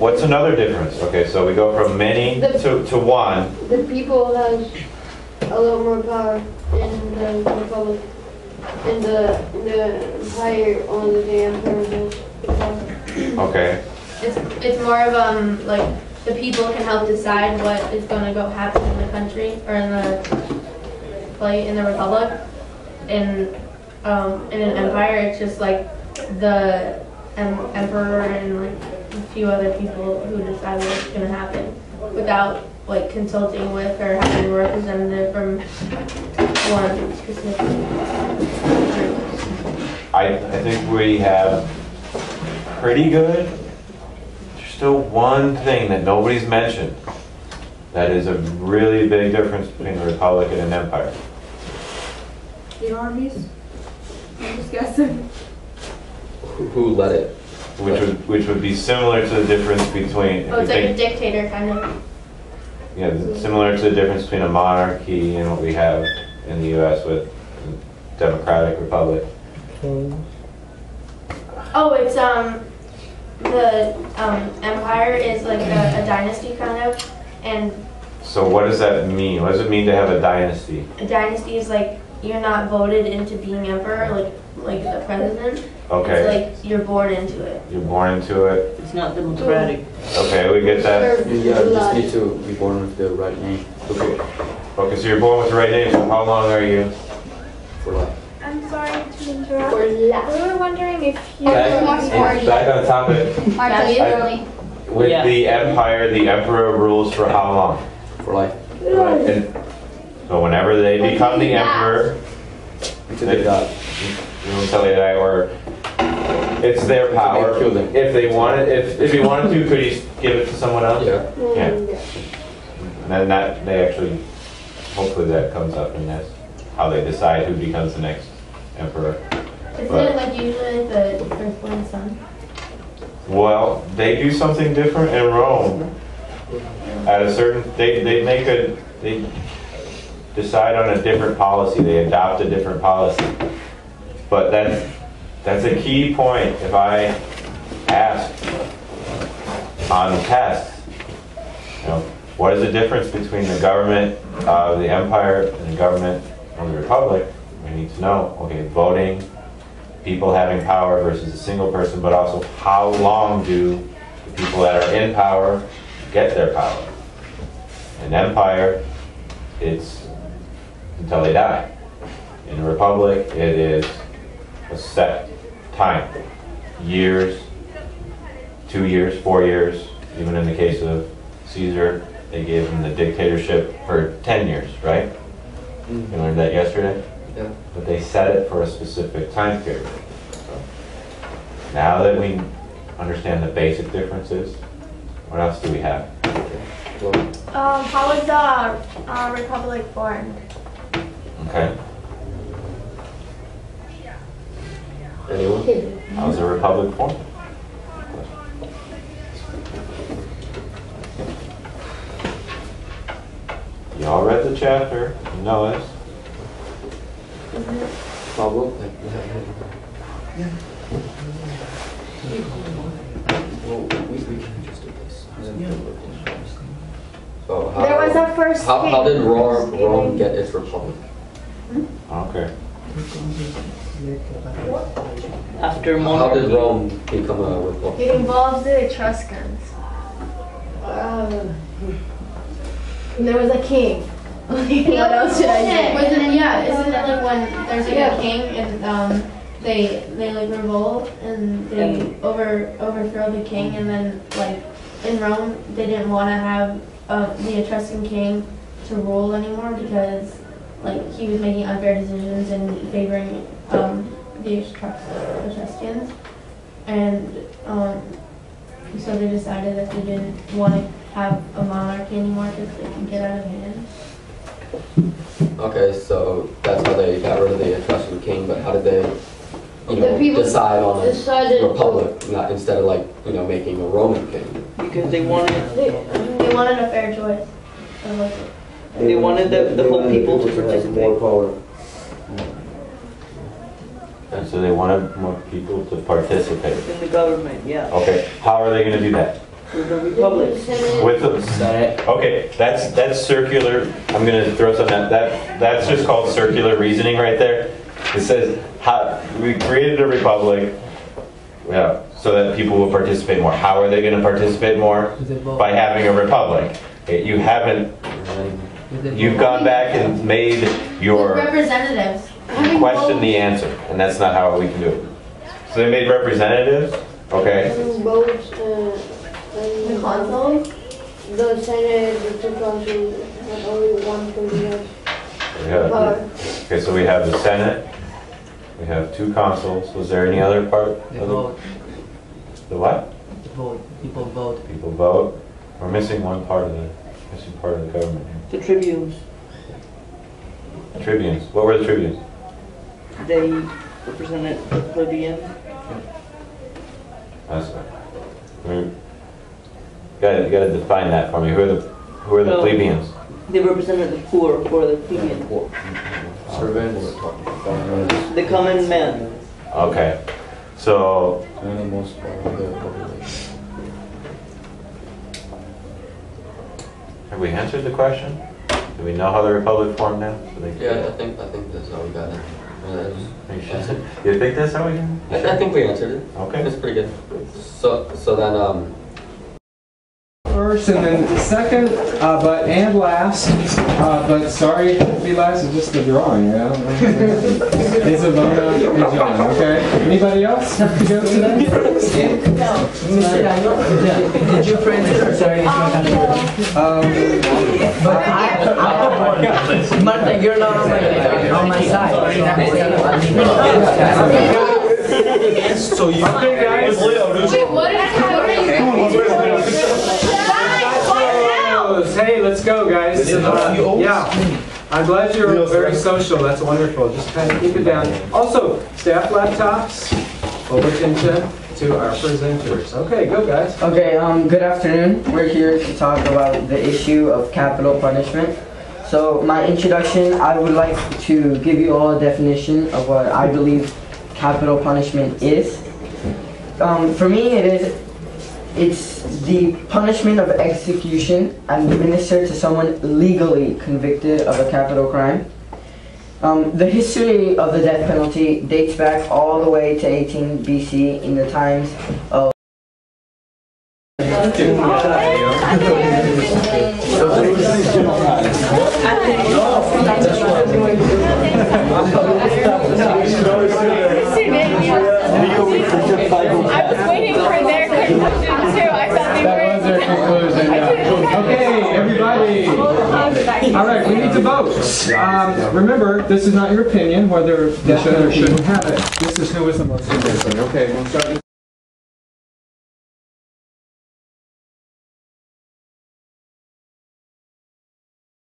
What's another difference? Okay, so we go from many to one. The people has a lot more power in the republic. In the empire, only the emperor has the power. Okay. It's more of like the people can help decide what is going to go happen in the country or in the republic. In an empire, it's just like the emperor and like a few other people who decide what's going to happen without like consulting with or having a representative from one specific group. I think we have pretty good. There's still one thing that nobody's mentioned that is a really big difference between a republic and an empire. The armies? I'm just guessing. Who led it? Which would be similar to the difference between. Oh, it's like a dictator kind of. Yeah, similar to the difference between a monarchy and what we have in the U.S. with democratic republic. Oh, it's the empire is like a dynasty kind of, and. So what does that mean? What does it mean to have a dynasty? A dynasty is like you're not voted into being emperor, like the president. Okay. It's like you're born into it. You're born into it. It's not democratic. Okay, we get that. Yeah, you just need to be born with the right name. Okay. Okay, so you're born with the right name. So how long are you? For life. I'm sorry to interrupt. For life. We were wondering if you Back on topic. With Yeah. the empire, the emperor rules for how long? For life. And so whenever they become the emperor, Until they die. until they die, or it's their power. Kill them. If they wanted, if he wanted to, could he give it to someone else? Yeah. Yeah. And then that they actually, hopefully that comes up, and that's how they decide who becomes the next emperor. Isn't it like usually the firstborn son? Well, they do something different in Rome. At a certain, they decide on a different policy. They adopt a different policy. But that's a key point. If I ask on tests, what is the difference between the government of the empire and the government of the republic? We need to know. Okay, voting, people having power versus a single person, but also how long do the people that are in power get their power? In empire, it's until they die. In a republic, it is a set time. Years, 2 years, 4 years. Even in the case of Caesar, they gave him the dictatorship for 10 years, right? You learned that yesterday? Yeah. But they set it for a specific time period. So now that we understand the basic differences, what else do we have? Well, how was the republic born? Okay. anyone? How's the republic formed? Y'all read the chapter. You know this. Pablo? Well, we can just do this. So There was a first how king. did Rome get its republic? Okay. After How monarchy. did Rome become a republic? It involves the Etruscans. There was a king. What else should I say? Isn't it like when there's like a king and they like revolt and they overthrow the king, and then like in Rome they didn't want to have the Etruscan king to rule anymore because like he was making unfair decisions and favoring the Etruscans, and so they decided that they didn't want to have a monarchy anymore because they can get out of hand. Okay, so that's how they got rid of the Etruscan king, but how did they, The people decide on a decided republic, not instead of like, making a Roman king? Because they wanted They wanted a fair choice. they wanted the whole people to participate. And so they wanted more people to participate. In the government, yeah. Okay. How are they going to do that? With the Republic. Senate. With the, okay, that's circular, I'm gonna throw something at that's just called circular reasoning right there. It says, we created a republic, yeah, so that people will participate more. How are they gonna participate more? By having a republic. Okay, you've gone back and made With your representatives. question the answer, and that's not how we can do it. So they made representatives, okay? Having votes, The consuls. the Senate, the two consuls, have only one can be We have- power. Okay, so we have the Senate, we have 2 consuls. Was there any other part? They of the- vote. The what? Vote. People vote. People vote. We're missing one part of the government The tribunes. here. Tribunes. What were the tribunes? They represented the plebeian. That's right. You gotta define that for me. Who are the No. plebeians? They represented the poor or the plebeian. Servants. The common man. Okay. So And the most part of the population. have we answered the question? Do we know how the republic formed now? Yeah, I think that's how we got it. You think that's how we did? I think we answered it. Okay. It's pretty good. So then First and then second, and last, but sorry to be last, it's just a drawing, I don't know. It's a Mona and John, okay? Anybody else have to go today? Did you print it or sorry? Martha, you're not on my side. So you... Okay, guys. Hey, let's go, guys. Yeah, I'm glad you're very social. That's wonderful. Just kind of keep it down. Also, staff laptops, full attention to our presenters. Okay, go, guys. Okay, good afternoon. We're here to talk about the issue of capital punishment. So, my introduction, I would like to give you all a definition of what I believe capital punishment is. For me, it's the punishment of execution administered to someone legally convicted of a capital crime. The history of the death penalty dates back all the way to 18 BC in the times of I was waiting for their conclusion too. I thought they were. That was their conclusion, yeah. Okay, everybody. All right, we need to vote. Remember, this is not your opinion whether they should or shouldn't have it. This is who is the most convincing. Okay, we'll start with